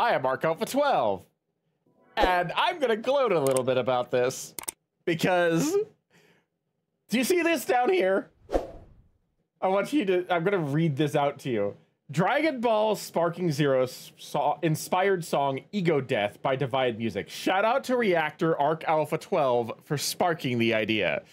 I am Mark Alpha 12, and I'm gonna gloat a little bit about this because do you see this down here? I'm gonna read this out to you. Dragon Ball Sparking Zero inspired song Ego Death by Divide Music. Shout out to Reactor Arc Alpha 12 for sparking the idea.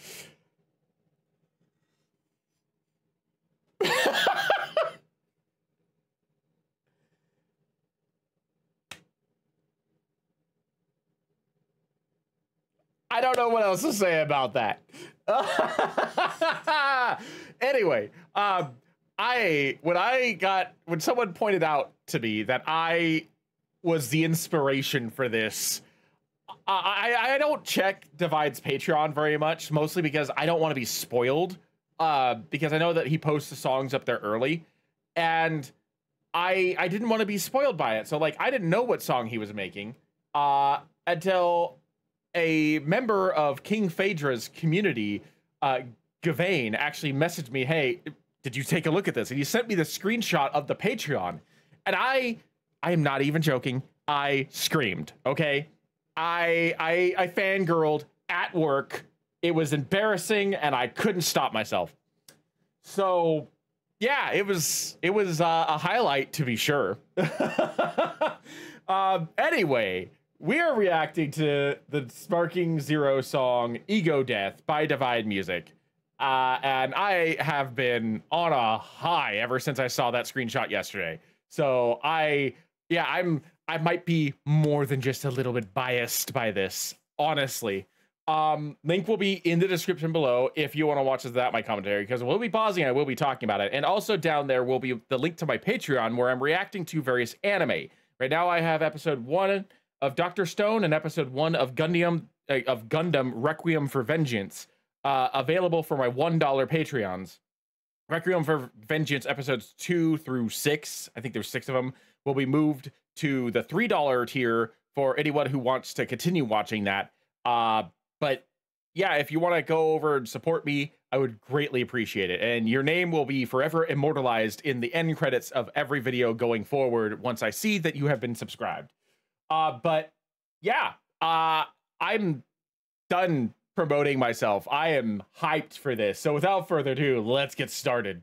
I don't know what else to say about that. Anyway, when someone pointed out to me that I was the inspiration for this, I don't check Divide's Patreon very much, mostly because I don't want to be spoiled, because I know that he posts the songs up there early, and I didn't want to be spoiled by it. So like, I didn't know what song he was making until a member of King Phaedra's community, Gavain, actually messaged me, hey, did you take a look at this? And he sent me the screenshot of the Patreon. And I am not even joking. I screamed, okay? I fangirled at work. It was embarrassing and I couldn't stop myself. So yeah, it was a highlight, to be sure. Anyway, we are reacting to the Sparking Zero song Ego Death by Divide Music. And I have been on a high ever since I saw that screenshot yesterday. So I might be more than just a little bit biased by this, honestly. Link will be in the description below if you want to watch my commentary, because we'll be pausing and I will be talking about it. And also down there will be the link to my Patreon where I'm reacting to various anime. Right now I have episode 1 of Dr. Stone and episode 1 of Gundam Requiem for Vengeance available for my $1 Patreons. Requiem for Vengeance episodes 2 through 6, I think there's 6 of them, will be moved to the $3 tier for anyone who wants to continue watching that. But yeah, if you want to go over and support me, I would greatly appreciate it. And your name will be forever immortalized in the end credits of every video going forward once I see that you have been subscribed. But yeah, I'm done promoting myself. I am hyped for this. So without further ado, let's get started.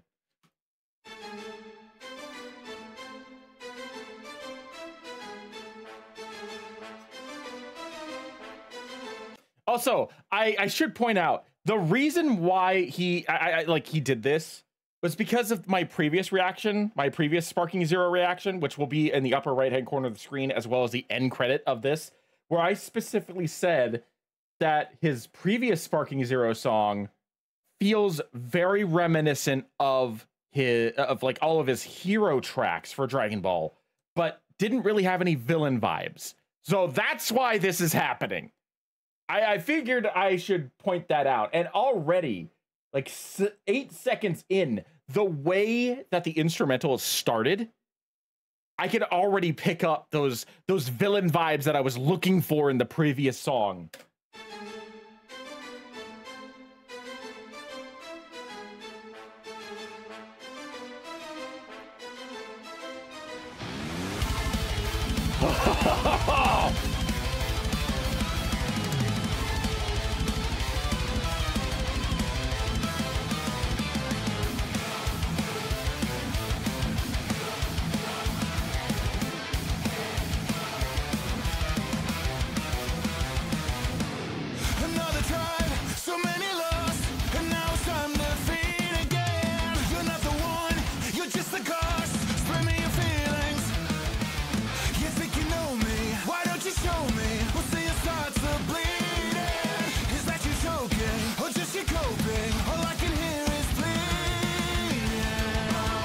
Also, I should point out the reason why he did this was because of my previous reaction, my previous Sparking Zero reaction, which will be in the upper right-hand corner of the screen, as well as the end credit of this, where I specifically said that his previous Sparking Zero song feels very reminiscent of all of his hero tracks for Dragon Ball, but didn't really have any villain vibes. So that's why this is happening. I figured I should point that out. And already, like 8 seconds in, the way that the instrumental is started, I could already pick up those villain vibes that I was looking for in the previous song.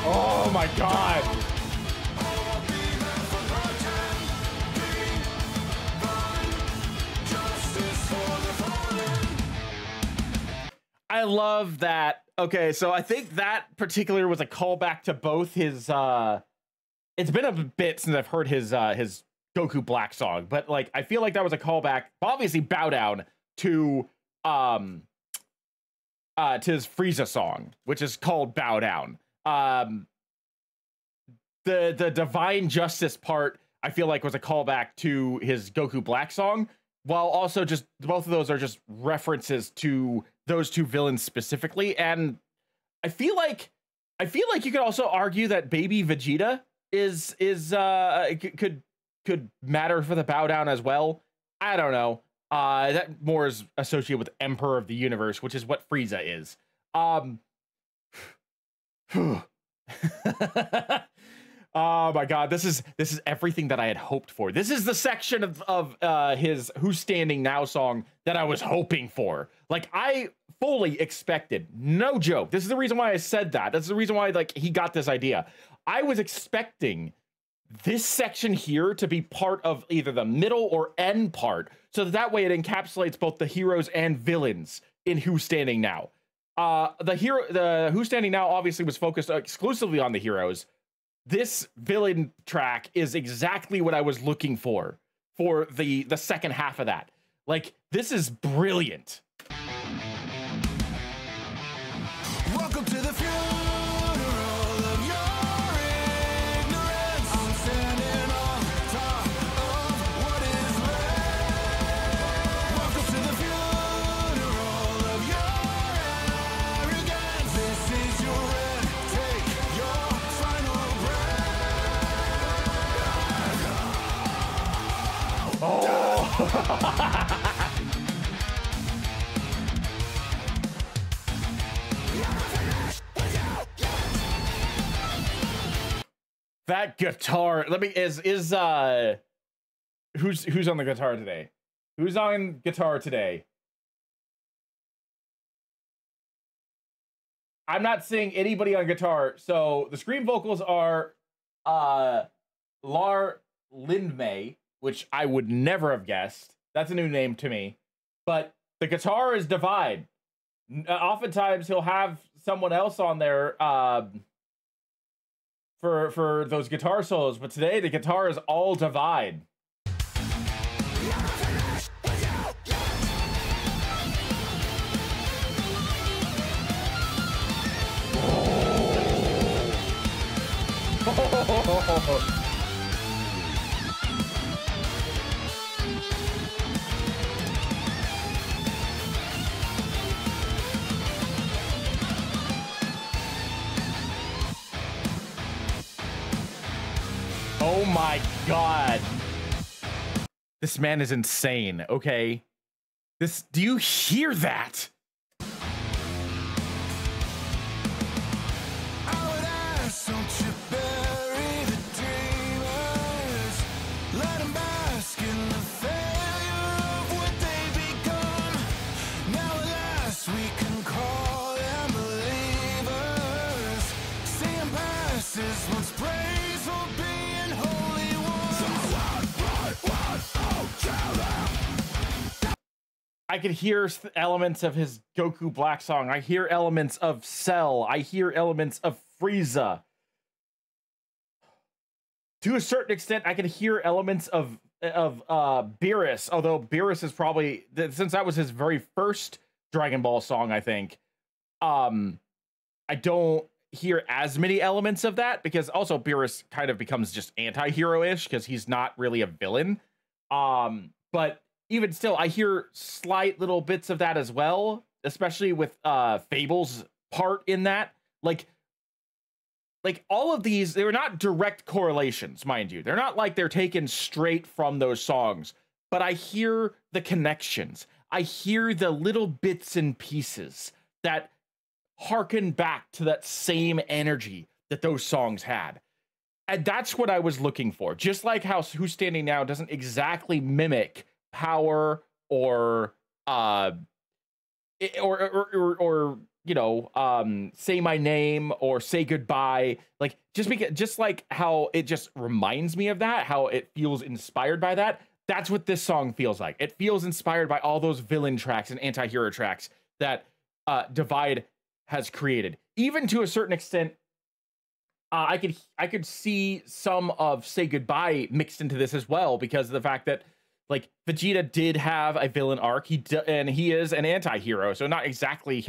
Oh my God. I love that. Okay, so I think that particular was a callback to both his it's been a bit since I've heard his Goku Black song, but like I feel like that was a callback, obviously Bow Down, to his Frieza song, which is called Bow Down. The divine justice part, I feel like was a callback to his Goku Black song, while also just both of those are just references to those two villains specifically. And I feel like you could also argue that Baby Vegeta is could matter for the Bow Down as well. I don't know. That more is associated with Emperor of the Universe, which is what Frieza is. Oh my god, this is everything that I had hoped for. This is the section of his Who's Standing Now song that I was hoping for. Like, I fully expected, no joke. This is the reason why I said that. That's the reason why, like, he got this idea. I was expecting this section here to be part of either the middle or end part, so that way it encapsulates both the heroes and villains in Who's Standing Now. The Who's Standing Now obviously was focused exclusively on the heroes. This villain track is exactly what I was looking for the second half of that. Like, this is brilliant. Welcome to the funeral of your ignorance. I'm standing on top of what is left. Welcome to the funeral of your arrogance. This is your end. Take your final breath. Oh. That guitar, who's on the guitar today? Who's on guitar today? I'm not seeing anybody on guitar. So the scream vocals are Lar Lindmay, which I would never have guessed. That's a new name to me. But the guitar is Divide. Oftentimes he'll have someone else on there for those guitar solos, but today the guitar is all Divide. Oh. Oh my god. This man is insane, okay? Do you hear that? I could hear elements of his Goku Black song. I hear elements of Cell. I hear elements of Frieza. To a certain extent, I can hear elements of Beerus, although Beerus is probably, since that was his very first Dragon Ball song, I think, I don't hear as many elements of that, because also Beerus kind of becomes just anti-hero-ish because he's not really a villain. But even still, I hear slight little bits of that as well, especially with Fable's part in that. Like all of these, they were not direct correlations, mind you. They're not like they're taken straight from those songs, but I hear the connections. I hear the little bits and pieces that harken back to that same energy that those songs had. And that's what I was looking for. Just like how Who's Standing Now doesn't exactly mimic Power or you know, Say My Name or Say Goodbye, like just like how it just reminds me of that, how it feels inspired by that. That's what this song feels like. It feels inspired by all those villain tracks and anti-hero tracks that Divide has created. Even to a certain extent, I could see some of Say Goodbye mixed into this as well, because of the fact that, like, Vegeta did have a villain arc. And he is an anti-hero, so not exactly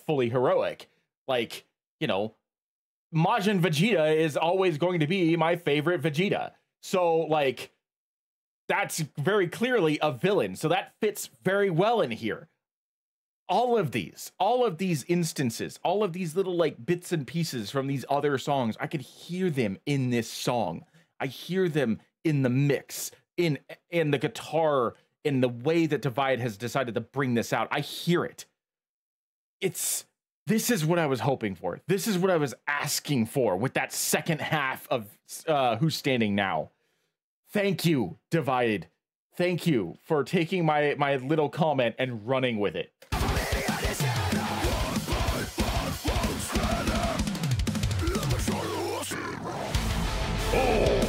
fully heroic. Like, you know, Majin Vegeta is always going to be my favorite Vegeta. So like that's very clearly a villain. So that fits very well in here. All of these instances, all of these little like bits and pieces from these other songs, I could hear them in this song. I hear them in the mix, in the guitar, in the way that Divide has decided to bring this out. I hear it. This is what I was hoping for. This is what I was asking for with that second half of Who's Standing Now. Thank you, Divided. Thank you for taking my little comment and running with it. Oh.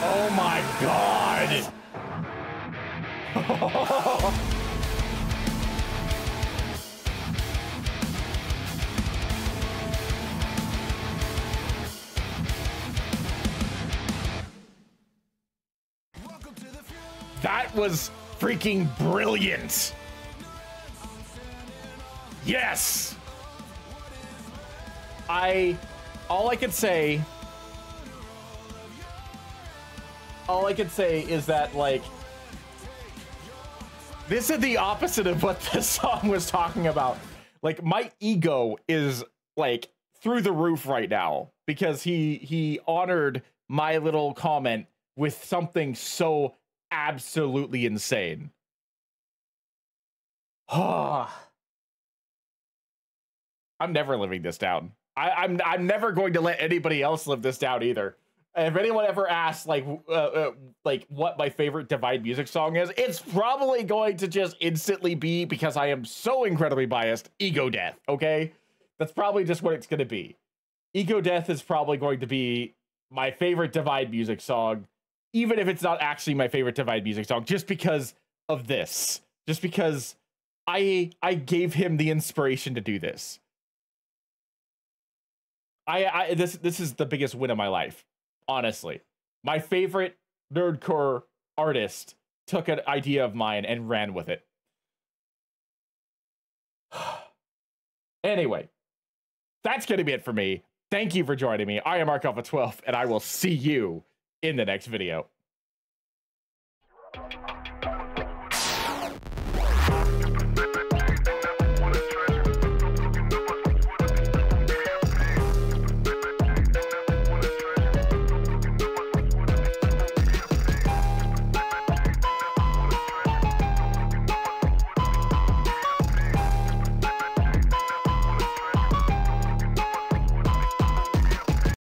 Oh my God! That was freaking brilliant! Yes! All I could say is that, like, this is the opposite of what this song was talking about. Like, my ego is, like, through the roof right now because he honored my little comment with something so absolutely insane. I'm never living this down. I'm never going to let anybody else live this down either. If anyone ever asks like what my favorite Divide music song is, it's probably going to just instantly be, because I am so incredibly biased, Ego Death, okay? That's probably just what it's going to be. Ego Death is probably going to be my favorite Divide music song, even if it's not actually my favorite Divide music song, just because of this. Just because I gave him the inspiration to do this. This is the biggest win of my life. Honestly, my favorite nerdcore artist took an idea of mine and ran with it. Anyway, that's going to be it for me. Thank you for joining me. I am Mark Alpha 12, and I will see you in the next video.